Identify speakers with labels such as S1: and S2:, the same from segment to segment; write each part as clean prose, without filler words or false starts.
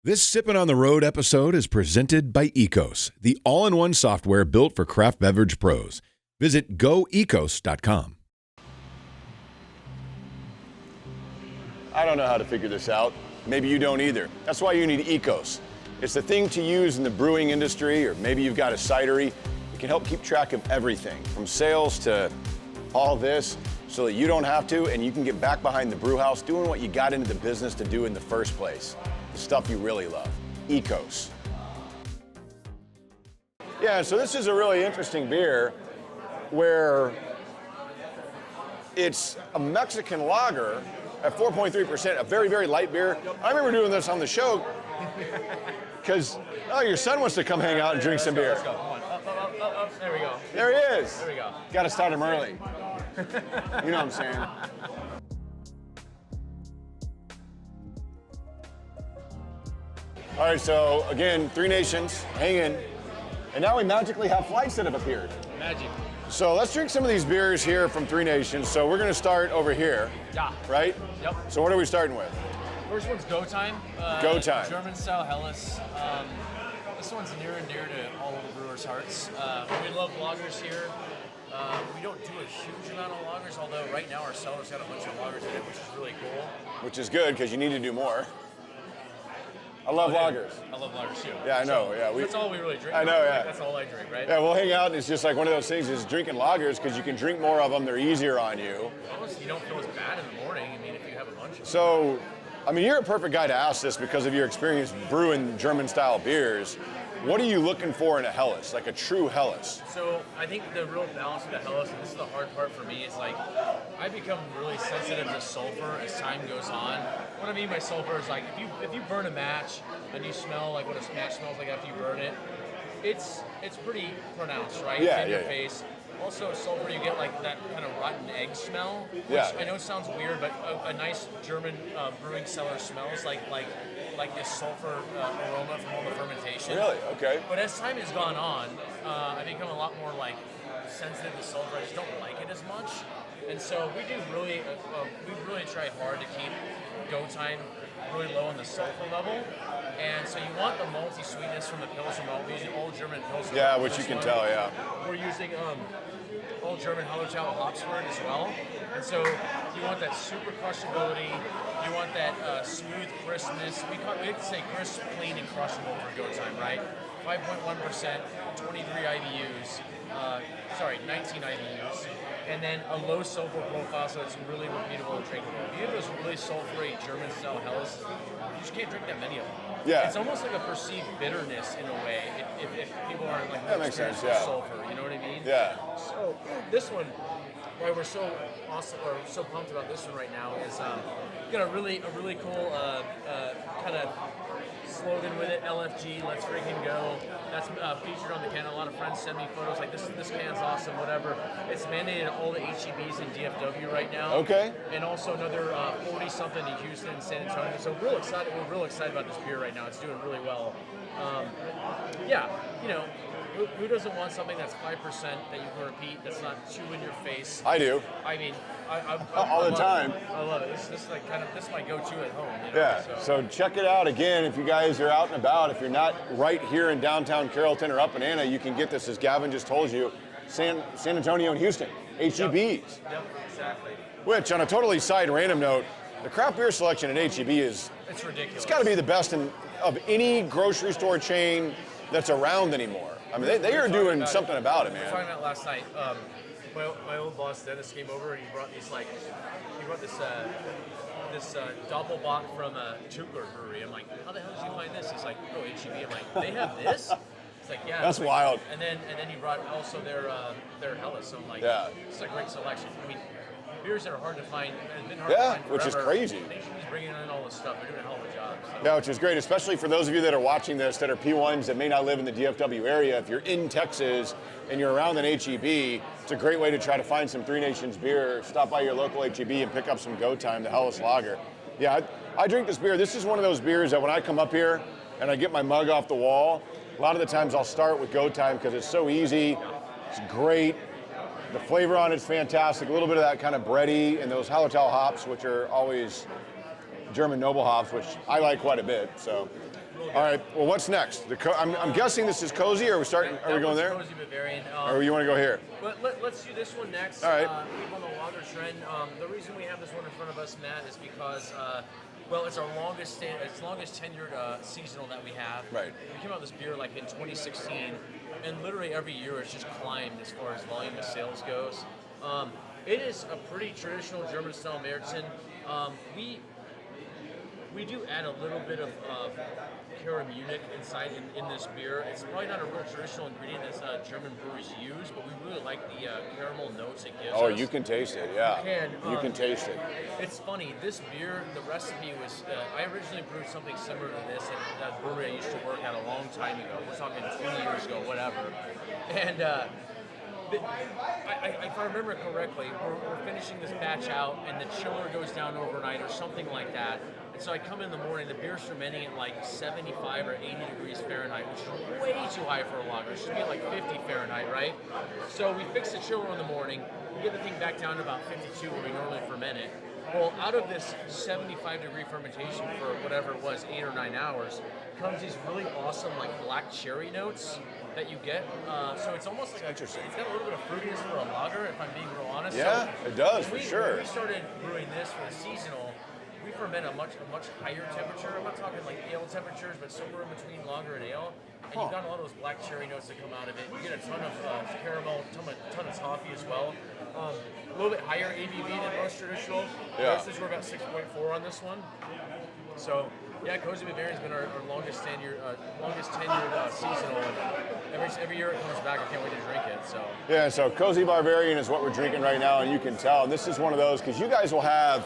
S1: This Sippin' on the Road episode is presented by Ecos, the all-in-one software built for craft beverage pros. Visit goecos.com.
S2: I don't know how to figure this out. Maybe you don't either. That's why you need Ecos. It's the thing to use in the brewing industry, or maybe you've got a cidery. It can help keep track of everything, from sales to all this, so that you don't have to, and you can get back behind the brew house doing what you got into the business to do in the first place. The stuff you really love. Ecos. Yeah, so this is a really interesting beer where it's a Mexican lager at 4.3%, a very, very light beer. I remember doing this on the show because, your son wants to come hang out and drink some beer.
S3: Let's go. Come on. Up. There we go.
S2: There he is.
S3: There we go.
S2: Got to start him early. You know what I'm saying? All right, so again, Three Nations, hang in. And now we magically have flights that have appeared.
S3: Magic.
S2: So let's drink some of these beers here from Three Nations. So we're gonna start over here.
S3: Yeah.
S2: Right?
S3: Yep.
S2: So what are we starting with?
S3: First one's Go Time.
S2: Go Time.
S3: German style Helles. This one's near and dear to all of the brewers' hearts. We love lagers here. We don't do a huge amount of lagers, although right now our cellar's got a bunch of lagers in it, which is really cool.
S2: Which is good, because you need to do more. I love lagers.
S3: I love lagers too.
S2: Yeah, I know.
S3: So that's all we really drink.
S2: I know, yeah.
S3: That's all I drink, right?
S2: Yeah, we'll hang out, and it's just like one of those things is drinking lagers, because you can drink more of them, they're easier on you.
S3: Honestly, you don't feel as bad in the morning, if you have a bunch of them.
S2: So, you're a perfect guy to ask this because of your experience brewing German-style beers. What are you looking for in a Helles, like a true Helles?
S3: So I think the real balance of the Helles, and this is the hard part for me, is like I become really sensitive to sulfur as time goes on. What I mean by sulfur is like if you burn a match and you smell like what a match smells like after you burn it, it's pretty pronounced, right?
S2: Yeah,
S3: it's in your
S2: yeah.
S3: face. Also, sulfur, you get like that kind of rotten egg smell, which
S2: Yeah.
S3: I know sounds weird, but a nice German brewing cellar smells like this sulfur aroma from all the fermentation.
S2: Really? Okay.
S3: But as time has gone on, I become a lot more like sensitive to sulfur. I just don't like it as much, and so we really try hard to keep Go Time really low on the sulfur level. And so you want the malty sweetness from the Pilsner malt. We're using all German Pilsner.
S2: Yeah,
S3: malt
S2: which
S3: for
S2: you
S3: this
S2: can
S3: one.
S2: tell, yeah.
S3: We're using all German Hallertau hops for it as well. And so you want that super crushability. You want that smooth crispness. We like to say crisp, clean, and crushable for Go Time, right? 5.1%, 23 IBUs. 19 IBUs. And then a low sulfur profile, so it's really repeatable and drinkable. If you have those really sulfury German-style Helles, you just can't drink that many of them.
S2: Yeah.
S3: It's almost like a perceived bitterness in a way, if people aren't like
S2: That makes sense,
S3: experienced with
S2: yeah.
S3: sulfur. You know what I mean?
S2: Yeah.
S3: So this one, why we're so awesome or so pumped about this one right now is got a really cool kind of slogan with it, LFG, let's freaking go. That's featured on the can. A lot of friends send me photos like this can's awesome, whatever. It's mandated at all the HEBs in DFW right now.
S2: Okay.
S3: And also another 40 something in Houston and San Antonio. So we're real excited about this beer right now. It's doing really well. Who doesn't want something that's 5% that you can repeat, that's not too in your face?
S2: I do.
S3: I
S2: All the time.
S3: I love it. This is like this is my go-to at home.
S2: Yeah, so check it out again if you guys are out and about. If you're not right here in downtown Carrollton or up in Anna, you can get this, as Gavin just told you, San Antonio and Houston, HEBs.
S3: Yep, exactly.
S2: Which, on a totally side random note, the craft beer selection at HEB it's
S3: ridiculous.
S2: It's got to be the best of any grocery store chain that's around anymore. They are doing something about it, man.
S3: We were talking about last night. My old boss Dennis came over and he brought this Doppelbock from a Tukler brewery. I'm like, how the hell did you find this? He's like, oh, HEB. I'm like, they have this? It's like, yeah.
S2: That's wild.
S3: And then he brought also their Helles. So I'm like,
S2: yeah,
S3: it's a great selection. Beers that are hard to find, have been hard to find forever.
S2: Which is crazy.
S3: HEB's bringing in all this stuff. They're doing a hell of a job. So.
S2: Yeah, which is great, especially for those of you that are watching this that are P1s that may not live in the DFW area. If you're in Texas and you're around an HEB, it's a great way to try to find some Three Nations beer. Stop by your local HEB and pick up some Go Time, the Helles Lager. Yeah, I drink this beer. This is one of those beers that when I come up here and I get my mug off the wall, a lot of the times I'll start with Go Time because it's so easy, it's great. The flavor on it's fantastic. A little bit of that kind of bready and those Hallertau hops, which are always German noble hops, which I like quite a bit. So,
S3: Really
S2: All right. Well, what's next? I'm guessing this is Cozy. Are we starting? Are we going there?
S3: Cozy Bavarian.
S2: Or you want to go here?
S3: But let's do this one next.
S2: All right.
S3: Keep on the lager trend. The reason we have this one in front of us, Matt, is because well, it's our longest tenured seasonal that we have.
S2: Right.
S3: We came out with this beer like in 2016, and literally every year it's just climbed as far as volume of sales goes. It is a pretty traditional German style Märzen. We do add a little bit of Cara Munich inside in this beer. It's probably not a real traditional ingredient that German breweries use, but we really like the caramel notes it gives us.
S2: You can taste it, yeah.
S3: You
S2: can taste it.
S3: It's funny, this beer, the recipe was, I originally brewed something similar to this at that brewery I used to work at a long time ago. We're talking 20 years ago, whatever. And if I remember correctly, we're finishing this batch out, and the chiller goes down overnight or something like that. And so I come in the morning, the beer's fermenting at like 75 or 80 degrees Fahrenheit, which is way too high for a lager. It should be at like 50 Fahrenheit, right? So we fix the chiller in the morning, we get the thing back down to about 52 where we normally ferment it. Well, out of this 75 degree fermentation for whatever it was, 8 or 9 hours, comes these really awesome like black cherry notes that you get. So it's almost like it's got a little bit of fruitiness for a lager, if I'm being real honest.
S2: Yeah,
S3: so
S2: it does, for sure.
S3: When we started brewing this for the seasonal, we ferment a much higher temperature. I'm not talking like ale temperatures, but somewhere in between lager and ale. And you've got a lot of those black cherry notes that come out of it. You get a ton of caramel, ton of toffee as well. A little bit higher ABV than most traditional.
S2: Yeah.
S3: We're about 6.4 on this one. So yeah, Cozy Bavarian's been our longest tenured seasonal. And every year it comes back. I can't wait to drink it. So
S2: Yeah, so Cozy Bavarian is what we're drinking right now, and you can tell. And this is one of those, because you guys will have,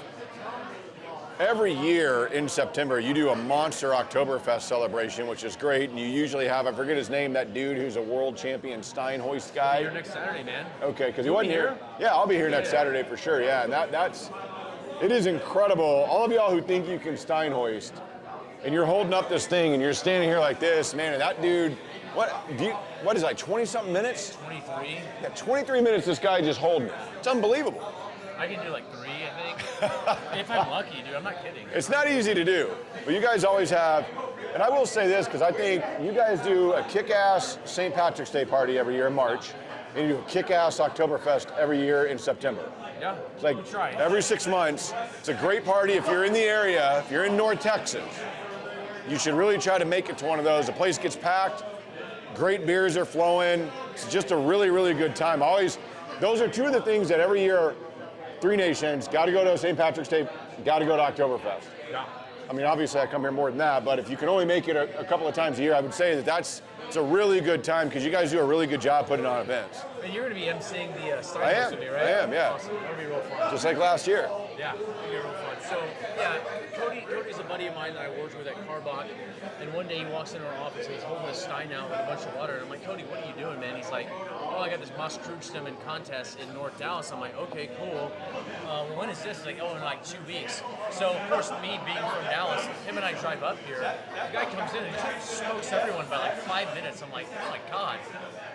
S2: every year in September, you do a monster Oktoberfest celebration, which is great. And you usually have, I forget his name, that dude who's a world champion Steinhoist guy.
S3: I'll be here next Saturday, man.
S2: Okay, because he wasn't here. Yeah, I'll be here next Saturday for sure. Yeah, and it is incredible. All of y'all who think you can Steinhoist, and you're holding up this thing, and you're standing here like this, man, and that dude, what is it, like 20-something minutes?
S3: 23.
S2: Yeah, 23 minutes this guy just holding it. It's unbelievable.
S3: I can do like 3, I think. If I'm lucky, dude, I'm not kidding.
S2: It's not easy to do, but you guys always have, and I will say this, because I think you guys do a kick-ass St. Patrick's Day party every year in March, and you do a kick-ass Oktoberfest every year in September.
S3: Yeah,
S2: It's like
S3: we try.
S2: every 6 months. It's a great party. If you're in the area, if you're in North Texas, you should really try to make it to one of those. The place gets packed, great beers are flowing. It's just a really, really good time. Those are two of the things that every year, Three Nations, got to go to St. Patrick's Day, got to go to Oktoberfest.
S3: Yeah.
S2: I mean, obviously I come here more than that, but if you can only make it a couple of times a year, I would say it's a really good time, because you guys do a really good job putting on events.
S3: And you're going to be emceeing the Steinhoist with me, right?
S2: I am, yeah.
S3: Awesome. That'll be real fun.
S2: Just like last year.
S3: Yeah, it'll be real fun. So, yeah, Cody's a buddy of mine that I worked with at Carbach, and one day he walks into our office and he's holding a Stein out with a bunch of water, and I'm like, Cody, what are you doing, man? He's like, oh, I got this Moss Krugstemmen contest in North Dallas. I'm like, okay, cool. Well, when is this? He's like, oh, in like 2 weeks. So, of course, me being from Dallas, him and I drive up here. The guy comes in and he just smokes everyone by like 5 minutes. I'm like, oh my God.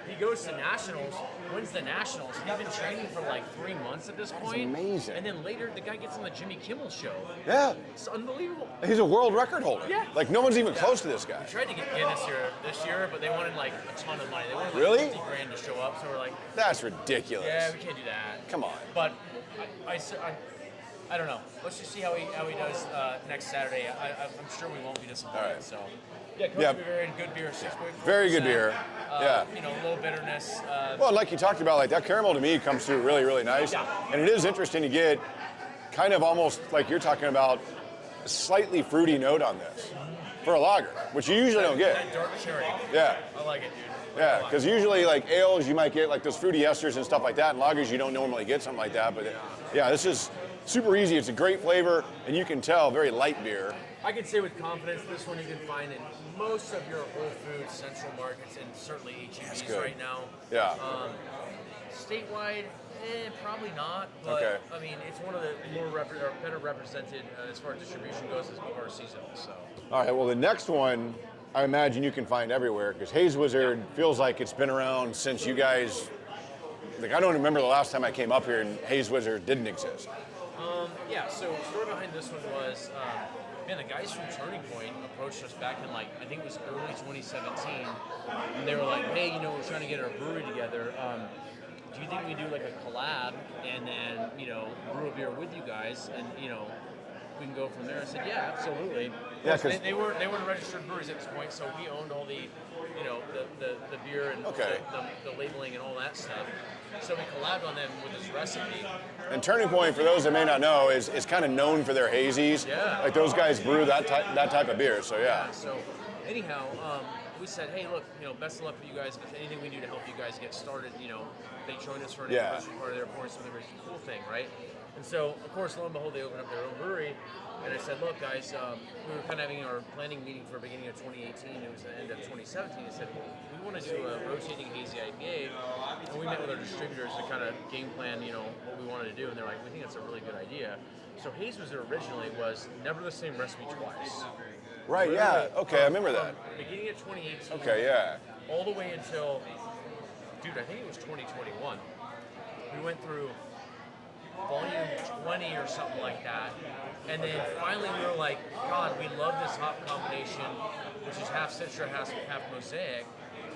S3: He goes to Nationals, wins the Nationals. He's been training for like 3 months at this point.
S2: That's amazing.
S3: And then later, the guy gets on the Jimmy Kimmel show.
S2: Yeah.
S3: It's unbelievable.
S2: He's a world record holder.
S3: Yeah.
S2: Like, no one's even close to this guy.
S3: We tried to get Guinness here this year, but they wanted like a ton of money. They wanted like
S2: Really?
S3: 50 grand to show up. So we're like,
S2: That's ridiculous.
S3: yeah, we can't do that.
S2: Come on.
S3: But I don't know. Let's just see how he does next Saturday. I'm sure we won't be disappointed.
S2: All right.
S3: So, yeah, Coach
S2: Yeah.
S3: Bavarian, good beer, 6.4%.
S2: Very good beer. Yeah.
S3: You know, low bitterness.
S2: Well, like you talked about, like that caramel to me comes through really, really nice.
S3: Yeah.
S2: And it is interesting to get kind of almost like you're talking about a slightly fruity note on this for a lager, which you usually don't get.
S3: That dark cherry.
S2: Yeah.
S3: I like it, dude.
S2: Yeah, because usually like ales you might get like those fruity esters and stuff like that, and lagers you don't normally get something like that. But yeah, this is super easy. It's a great flavor, and you can tell very light beer.
S3: I can say with confidence this one you can find in most of your Whole Foods Central markets and certainly HEBs right now.
S2: Yeah.
S3: Statewide, probably not. But
S2: Okay.
S3: I mean, it's one of the better represented as far as distribution goes as our seasonal. So.
S2: All right. Well, the next one I imagine you can find everywhere, because Haze Wizard feels like it's been around since you guys. Like, I don't remember the last time I came up here and Haze Wizard didn't exist.
S3: Yeah, so the story behind this one was Man, the guys from Turning Point approached us back in, like, I think it was early 2017, and they were like, hey, you know, we're trying to get our brewery together. Do you think we do like a collab and then, you know, brew a beer with you guys, and, you know, we can go from there? I said, yeah, absolutely.
S2: Yeah,
S3: they weren't registered breweries at this point, so we owned all the, you know, the beer and the labeling and all that stuff. So we collabed on them with this recipe.
S2: And Turning Point, for those that may not know, is kind of known for their hazies.
S3: Yeah.
S2: Like those guys brew that type of beer. So yeah.
S3: So anyhow, we said, hey, look, you know, best of luck for you guys. If anything we do to help you guys get started, you know, they joined us for an anniversary party. They're pouring something very cool thing, right? And so, of course, lo and behold, they opened up their own brewery. And I said, look, guys, we were kind of having our planning meeting for the beginning of 2018. It was the end of 2017. I said, well, we want to do a rotating hazy IPA. And we met with our distributors to kind of game plan, you know, what we wanted to do. And they're like, we think that's a really good idea. So Haze was originally was never the same recipe twice.
S2: Right, yeah. Okay, I remember that.
S3: Beginning of 2018.
S2: Okay, yeah.
S3: All the way until, dude, I think it was 2021. We went through volume 20 or something like that. And then finally we were like, God, we love this hop combination, which is half Citra, half Mosaic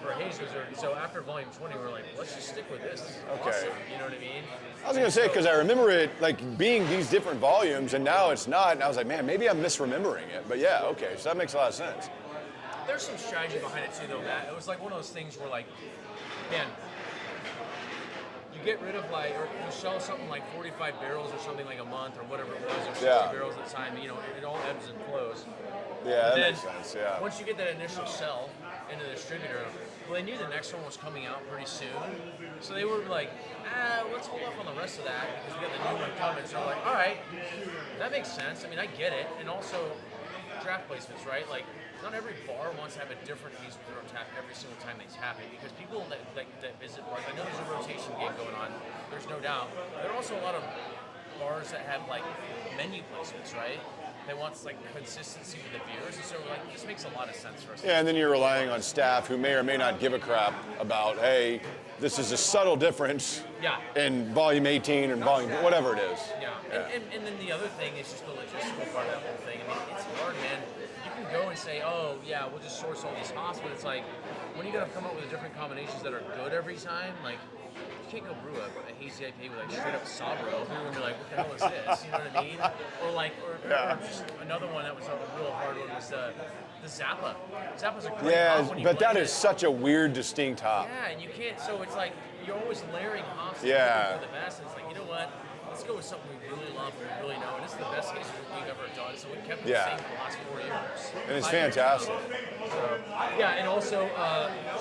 S3: for Haze Wizard. So after volume 20, we were like, let's just stick with this. This is awesome. You know what I mean?
S2: I was going to say, because I remember it like being these different volumes, and now it's not. And I was like, man, maybe I'm misremembering it. But yeah, okay, so that makes a lot of sense.
S3: There's some strategy behind it too, though, Matt. It was like one of those things where, like, man, you get rid of like, or you sell something like 45 barrels or something like a month or whatever it was, or 60 barrels at a time. You know, it all ebbs and flows.
S2: Yeah, that makes sense. Yeah.
S3: Once you get that initial sell into the distributor, well, they knew the next one was coming out pretty soon, so they were like, let's hold off on the rest of that because we got the new one coming. So I'm like, all right, that makes sense. I mean, I get it, and also draft placements, right? Like, not every bar wants to have a different Haze Wizard on tap every single time they tap it, because people that visit bars, I know there's a rotation game going on, there's no doubt. There are also a lot of bars that have like menu placements, right? They want like consistency with the beers, and so like this makes a lot of sense for us.
S2: Yeah, and then you're relying on staff who may or may not give a crap about, hey, this is a subtle difference in volume 18 and volume, whatever it is.
S3: Yeah. And then the other thing is just the logistical part of that whole thing. I mean, it's hard, man. You can go and say, oh, yeah, we'll just source all these hops, but it's like, when you got to come up with the different combinations that are good every time, like, you can't go brew a hazy IPA with like straight up Sabro, and you're like, what the hell is this? You know what I mean? Or just another one that was a real hard one was the Zappa. Zappa's a great hop when you
S2: but that
S3: blend
S2: is
S3: it.
S2: such a weird, distinct hop.
S3: Yeah, and you can't, so it's like, you're always layering hops for the best, and it's like, you know what? Let's go with something we really love and we really know, and this is the best case we've ever done, so we kept it the same for the last 4 years.
S2: And it's fantastic.
S3: So, and also,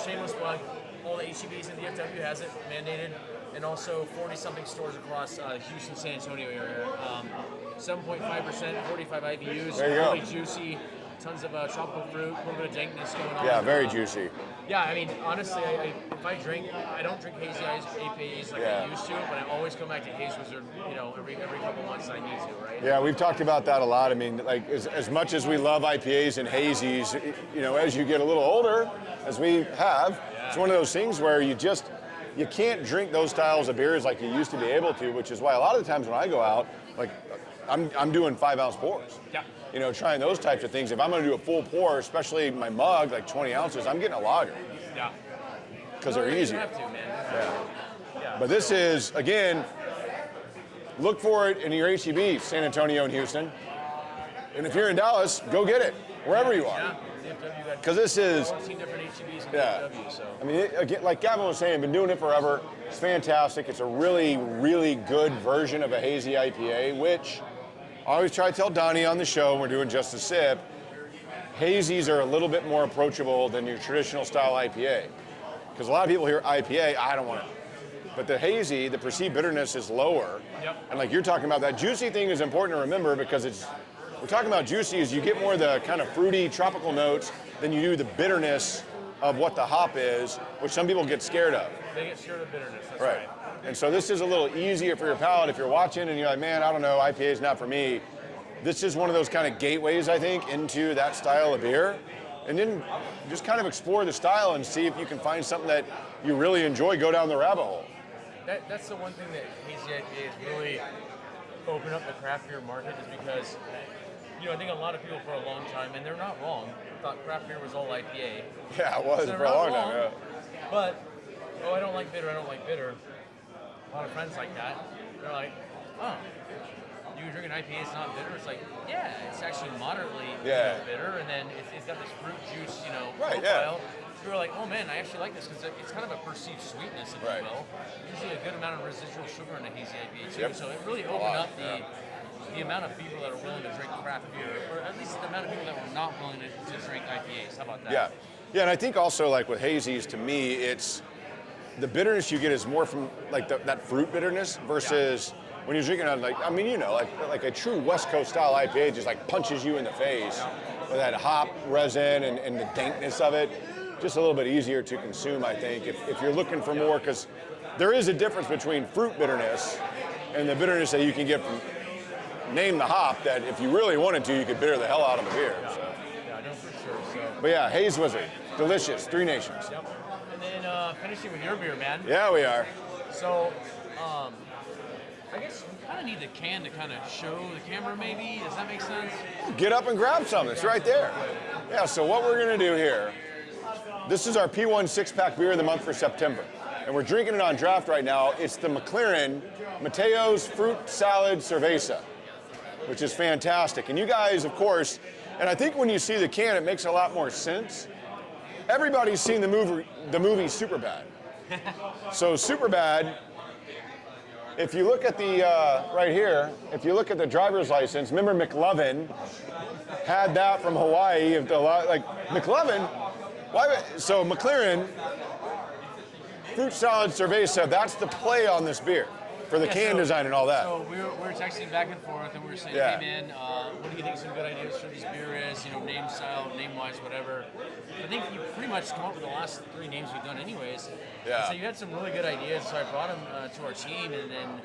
S3: shameless plug, all the HEBs in DFW has it mandated, and also 40-something stores across Houston, San Antonio area. 7.5%, 45 IBUs,
S2: there you go.
S3: Really juicy, tons of tropical fruit, a little bit of dankness going on.
S2: Yeah, very juicy.
S3: Yeah, I mean, honestly, if I drink, I don't drink hazy IPAs like I used to, but I always come back to Haze Wizard, you know, every couple months I need to, right?
S2: Yeah, we've talked about that a lot. I mean, like, as much as we love IPAs and hazies, you know, as you get a little older, as we have, it's one of those things where you can't drink those styles of beers like you used to be able to, which is why a lot of the times when I go out, like, I'm doing 5-ounce pours. Yeah. You know, trying those types of things. If I'm going to do a full pour, especially my mug, like 20 ounces, I'm getting a lager.
S3: Yeah.
S2: Because they're easier.
S3: You have to, man.
S2: Yeah. But this is, again, look for it in your HEB, San Antonio and Houston. And if you're in Dallas, go get it, wherever you are.
S3: Yeah.
S2: Because this is
S3: 14 different HEBs in DFW, so.
S2: I mean, again, like Gavin was saying, been doing it forever. It's fantastic. It's a really, really good version of a hazy IPA, which I always try to tell Donnie on the show when we're doing Just a Sip, hazies are a little bit more approachable than your traditional style IPA. Because a lot of people hear IPA, I don't want it. But the hazy, the perceived bitterness is lower.
S3: Yep.
S2: And like you're talking about, that juicy thing is important to remember because we're talking about juicy is you get more of the kind of fruity tropical notes than you do the bitterness of what the hop is, which some people get scared of.
S3: They get scared of bitterness, that's right.
S2: And so this is a little easier for your palate if you're watching and you're like, man, I don't know, IPA is not for me. This is one of those kind of gateways, I think, into that style of beer. And then just kind of explore the style and see if you can find something that you really enjoy, go down the rabbit hole.
S3: That's the one thing that hazy IPA has really opened up the craft beer market, is because I think a lot of people for a long time, and they're not wrong, thought craft beer was all IPA.
S2: Yeah, it was
S3: So
S2: for a long time. Yeah.
S3: But, I don't like bitter, I don't like bitter. A lot of friends like that. They're like, oh, you drink an IPA, it's not bitter? It's like, yeah, it's actually moderately bitter, and then it's got this fruit juice, profile. We were like, oh man, I actually like this because it's kind of a perceived sweetness, if you will. Usually a good amount of residual sugar in a hazy IPA too. Yep. So it really opened up the amount of people that are willing to drink craft beer, or at least the amount of people that were not willing to drink IPAs. How about that?
S2: Yeah, and I think also like with hazies, to me, it's the bitterness you get is more from like that fruit bitterness versus when you're drinking like a true West Coast style IPA just like punches you in the face with that hop resin and the dankness of it. Just a little bit easier to consume, I think, if you're looking for more, because there is a difference between fruit bitterness and the bitterness that you can get from name the hop, that if you really wanted to, you could bitter the hell out of a beer. So.
S3: Yeah, I know for sure. So.
S2: But yeah, Haze Wizard, delicious, Three Nations.
S3: Yep. And then finishing with your beer, man.
S2: Yeah, we are.
S3: So, I guess we kind of need the can to kind of show the camera, maybe. Does that make sense?
S2: Get up and grab some. It's right there. Yeah. So what we're gonna do here. This is our P1 6-pack beer of the month for September. And we're drinking it on draft right now. It's the McClearin Mateo's Fruit Salad Cerveza, which is fantastic. And you guys, of course, and I think when you see the can, it makes a lot more sense. Everybody's seen the movie Superbad. So Superbad, if you look at the, right here, if you look at the driver's license, remember McLovin had that from Hawaii. McLovin, so McClearin, Fruit Salad Cerveza, that's the play on this beer for the can design and all that.
S3: So we were texting back and forth, and we were saying, hey man, what do you think some good ideas for this beer is? Name, style, name-wise, whatever. I think you pretty much come up with the last 3 names we've done anyways.
S2: Yeah.
S3: So you had some really good ideas, so I brought them to our team, and then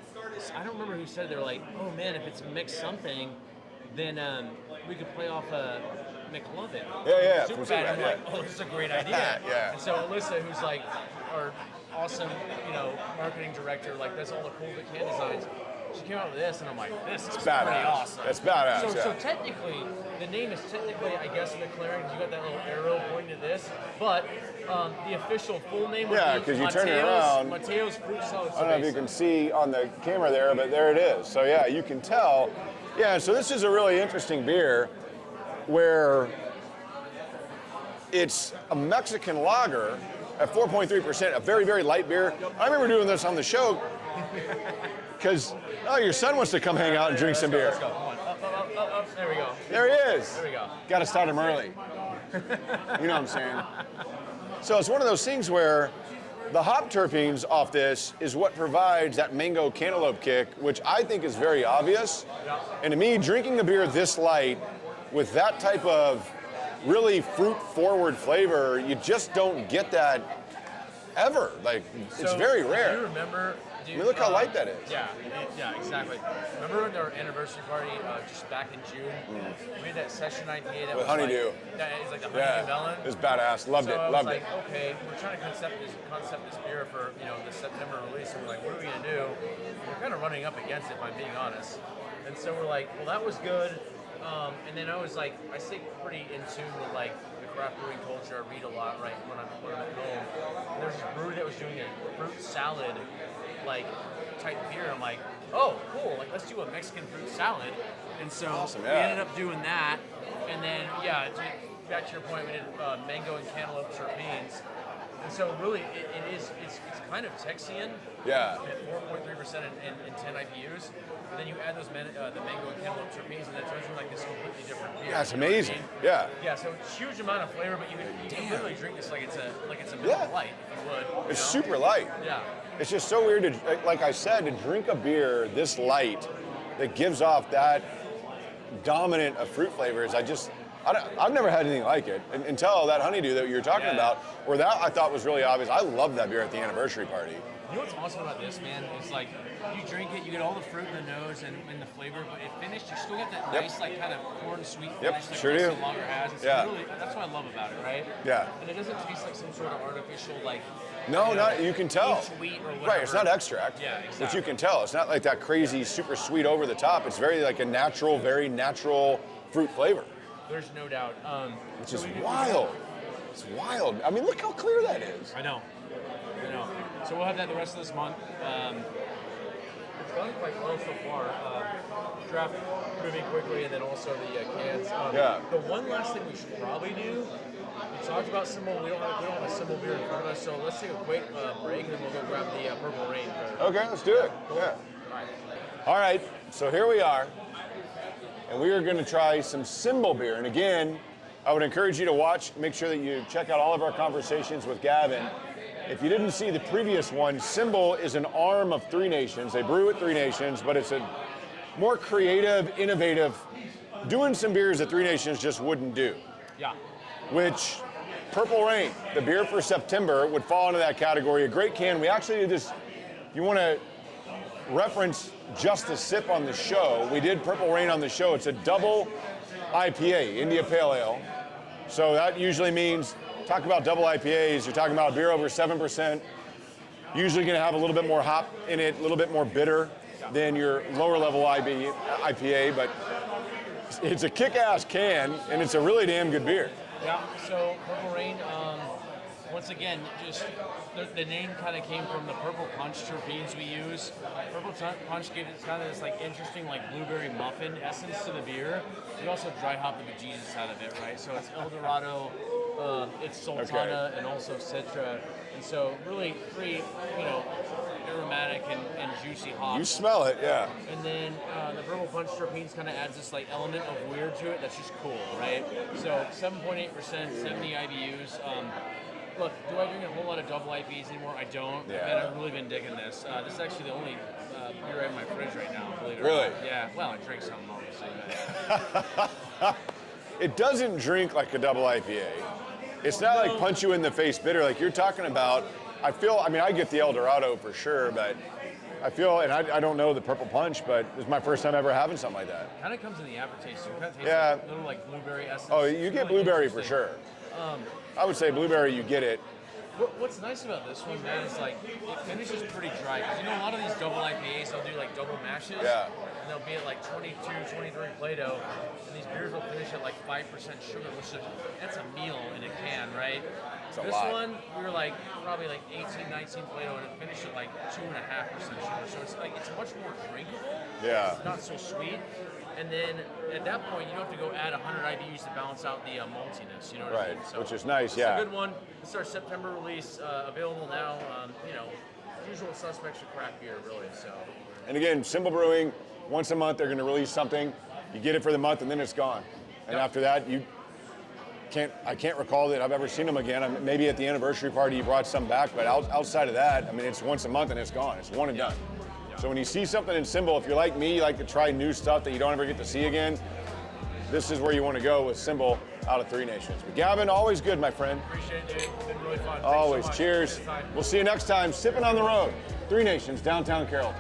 S3: I don't remember who said it. They were like, oh man, if it's mixed something, then we could play off McLovin.
S2: Yeah.
S3: Superbad. I'm like, oh, this is a great idea.
S2: Yeah.
S3: And so Alyssa, who's like our awesome, marketing director, like does all the cool can designs, she came out with this, and I'm like, this is pretty awesome.
S2: That's badass.
S3: So technically, the name is technically, I guess, McClearin, because you got that little arrow pointing to this, but the official full name would be
S2: because you turn it around.
S3: Mateo's Fruit Salad Cerveza.
S2: I don't know if you can see on the camera there, but there it is. So yeah, you can tell. Yeah, so this is a really interesting beer where it's a Mexican lager at 4.3%, a very, very light beer. I remember doing this on the show because, your son wants to come hang out and drink some beer.
S3: Let's go. Come on. Up. There we go.
S2: There he is.
S3: There we go.
S2: Got to start him early. You know what I'm saying? So it's one of those things where the hop terpenes off this is what provides that mango cantaloupe kick, which I think is very obvious.
S3: Yeah.
S2: And to me, drinking a beer this light with that type of really fruit-forward flavor, you just don't get that ever. It's very rare.
S3: Do you remember? Dude,
S2: look how light that is.
S3: Yeah, exactly. Remember our anniversary party just back in June? We had that session IPA that
S2: With
S3: was
S2: honeydew.
S3: It's like the honeydew melon.
S2: It was badass. Loved it.
S3: I was
S2: Loved
S3: like,
S2: it.
S3: okay, we're trying to concept this beer for the September release, and we're like, what are we gonna do? We're kind of running up against it, if I'm being honest. And so we're like, well, that was good. And then I was like, I stay pretty in tune with the craft brewing culture. I read a lot, right, when I'm at home. And there's this brewery that was doing a fruit salad, type beer. I'm like, oh, cool. Let's do a Mexican fruit salad. And so we ended up doing that. And then, back to your point, we did mango and cantaloupe terpenes. And so really, it's kind of Texian.
S2: Yeah.
S3: At 4.3% and 10 IBUs. And then you add those the mango and cantaloupe terpenes, and that turns into this completely different beer.
S2: Yeah, it's amazing. Yeah.
S3: Yeah, so huge amount of flavor, but you can literally drink this like it's a Miller Lite, if you would.
S2: It's super light.
S3: Yeah.
S2: It's just so weird to, like I said, to drink a beer this light that gives off that dominant of fruit flavors. I've never had anything like it until that honeydew that you were talking about, where that I thought was really obvious. I love that beer at the anniversary party.
S3: You know what's awesome about this, man, is you drink it, you get all the fruit in the nose and the flavor, but it finished, you still get that nice, kind of corn sweet finish
S2: sure do.
S3: Lager has. It's really, that's what I love about it, right?
S2: Yeah.
S3: And it doesn't taste like some sort of artificial,
S2: you can tell.
S3: Sweet or whatever.
S2: Right, it's not extract.
S3: Yeah, exactly.
S2: But you can tell. It's not like that crazy, super sweet over the top. It's very a natural, very natural fruit flavor,
S3: There's no doubt.
S2: which is wild. It's wild. I mean, look how clear that is.
S3: I know. So we'll have that the rest of this month. It's gone quite well so far. Draft moving quickly, and then also the cans.
S2: Yeah.
S3: The one last thing we should probably do. We talked about Symbol. We don't have a Symbol beer in front of us, so let's take a quick break, and then we'll go grab the Purple Rain.
S2: Okay, let's do it. Yeah.
S3: All right.
S2: All right, so here we are, and we are going to try some Symbol beer. And again, I would encourage you to watch, make sure that you check out all of our conversations with Gavin. If you didn't see the previous one, Symbol is an arm of Three Nations. They brew at Three Nations, but it's a more creative, innovative, doing some beers that Three Nations just wouldn't do.
S3: Yeah.
S2: Which Purple Rain, the beer for September, would fall into that category. A great can. We actually did this, if you want to reference just a sip on the show, we did Purple Rain on the show. It's a double IPA, India Pale Ale. So that usually means, talk about double IPAs, you're talking about a beer over 7%, usually going to have a little bit more hop in it, a little bit more bitter than your lower level IPA, but it's a kick-ass can, and it's a really damn good beer.
S3: Yeah, so Purple Rain, once again, just the name kind of came from the purple punch terpenes we use. Purple punch gives it kind of this like interesting like blueberry muffin essence to the beer. We also dry hop the bejesus out of it, right? So it's El Dorado, it's Sultana, and also Citra, and so really pretty, aromatic and juicy hops.
S2: You smell it, yeah.
S3: And then the purple punch terpenes kind of adds this like element of weird to it that's just cool, right? So 7.8%, 70 IBUs. Look, do I drink a whole lot of double IPAs anymore? I don't.
S2: Yeah.
S3: But I've really been digging this. This is actually the only beer in my fridge right now, believe it or
S2: Really?
S3: not. Yeah. Well, I drink some, obviously. But
S2: It doesn't drink like a double IPA. It's not like punch you in the face bitter like you're talking about. I get the El Dorado for sure, but I feel, and I don't know the Purple Punch, but it's my first time ever having something like that.
S3: kind of comes in the aftertaste. So it kind of tastes
S2: Yeah.
S3: like a little like blueberry essence.
S2: Oh, you get blueberry for sure. I would say blueberry, you get it.
S3: What's nice about this one, man, is like it finishes pretty dry. Because a lot of these double IPAs, they'll do like double mashes.
S2: Yeah.
S3: And they'll be at like 22, 23 Play-Doh. And these beers will finish at like 5% sugar, which is, that's a meal in a can, right?
S2: It's a
S3: this
S2: lot.
S3: one, we were like probably like 18, 19 Play-Doh, and it finished at like 2.5% sugar. So it's much more drinkable.
S2: Yeah.
S3: It's not so sweet. And then at that point, you don't have to go add 100 IBUs to balance out the maltiness. You know what I mean?
S2: Right, which is nice,
S3: It's
S2: yeah.
S3: a good one. It's our September release, available now. Usual suspects for craft beer, really. So.
S2: And again, Symbol Brewing, once a month they're going to release something. You get it for the month and then it's gone. And after that, I can't recall that I've ever seen them again. Maybe at the anniversary party you brought some back, but outside of that, it's once a month and it's gone. It's one and done. So when you see something in Symbol, if you're like me, you like to try new stuff that you don't ever get to see again, this is where you want to go with Symbol out of Three Nations. But Gavin, always good, my friend.
S3: Appreciate it, dude. It's been really fun.
S2: Always.
S3: Thanks so much.
S2: Cheers. We'll see you next time. Sipping on the road. Three Nations, downtown Carrollton.